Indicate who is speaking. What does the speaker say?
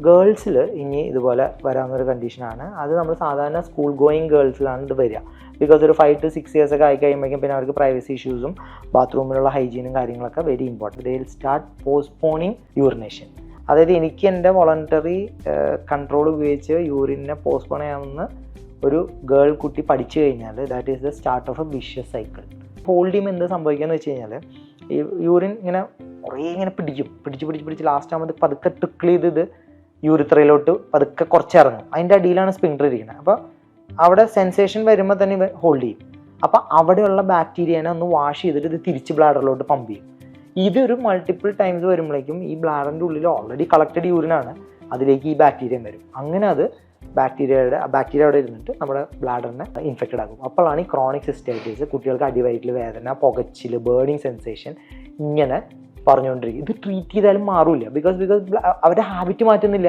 Speaker 1: ഗേൾസിൽ ഇനി ഇതുപോലെ വരാവുന്നൊരു കണ്ടീഷനാണ്. അത് നമ്മൾ സാധാരണ സ്കൂൾ ഗോയിങ് ഗേൾസിലാണ് ഇത് വരിക. ബിക്കോസ് ഒരു 5 to 6 years ഒക്കെ ആയി കഴിയുമ്പോഴേക്കും പിന്നെ അവർക്ക് പ്രൈവസി ഇഷ്യൂസും ബാത്റൂമിലുള്ള ഹൈജീനും കാര്യങ്ങളൊക്കെ very important. They will start postponing urination. അതായത് എനിക്ക് എൻ്റെ വോളണ്ടറി കൺട്രോൾ ഉപയോഗിച്ച് യൂറിനെ പോസ്റ്റ്പോൺ ചെയ്യാവുന്ന ഒരു ഗേൾ കുട്ടി പഠിച്ചു കഴിഞ്ഞാൽ that is the start of A vicious cycle. Hold ചെയ്യുമ്പോൾ എന്ത് സംഭവിക്കുക എന്ന് വെച്ച് കഴിഞ്ഞാൽ ഈ യൂറിൻ ഇങ്ങനെ കുറേ ഇങ്ങനെ പിടിച്ച് ലാസ്റ്റ് ആകുമ്പോൾ പതുക്കെ ട്രിക്കിൾ ചെയ്ത് ഇത് യൂറിത്രയിലോട്ട് പതുക്കെ കുറച്ചിറങ്ങും. അതിൻ്റെ അടിയിലാണ് സ്പിൻഡർ ഇരിക്കുന്നത്. അപ്പോൾ അവിടെ സെൻസേഷൻ വരുമ്പോൾ തന്നെ ഇവ ഹോൾഡ് ചെയ്യും. അപ്പോൾ അവിടെയുള്ള ബാക്ടീരിയനെ ഒന്ന് വാഷ് ചെയ്തിട്ട് ഇത് തിരിച്ച് ബ്ലാഡറിലോട്ട് പമ്പ് ചെയ്യും. ഇതൊരു മൾട്ടിപ്പിൾ ടൈംസ് വരുമ്പോഴേക്കും ഈ ബ്ലാഡറിൻ്റെ ഉള്ളിൽ ഓൾറെഡി കളക്റ്റഡ് യൂറിനാണ്, അതിലേക്ക് ഈ ബാക്ടീരിയ വരും. അങ്ങനെ അത് ബാക്ടീരിയ അവിടെ ഇരുന്നിട്ട് നമ്മുടെ ബ്ലാഡറിനെ ഇൻഫെക്റ്റഡ് ആകും. അപ്പോഴാണ് ഈ ക്രോണിക് സിസ്റ്റൈറ്റിസ്, കുട്ടികൾക്ക് അടിവയറ്റിൽ വേദന, പുകച്ചിൽ, ബേണിങ് സെൻസേഷൻ ഇങ്ങനെ പറഞ്ഞുകൊണ്ടിരിക്കും. ഇത് ട്രീറ്റ് ചെയ്താലും മാറില്ല. ബിക്കോസ് അവരുടെ ഹാബിറ്റ് മാറ്റുന്നില്ല.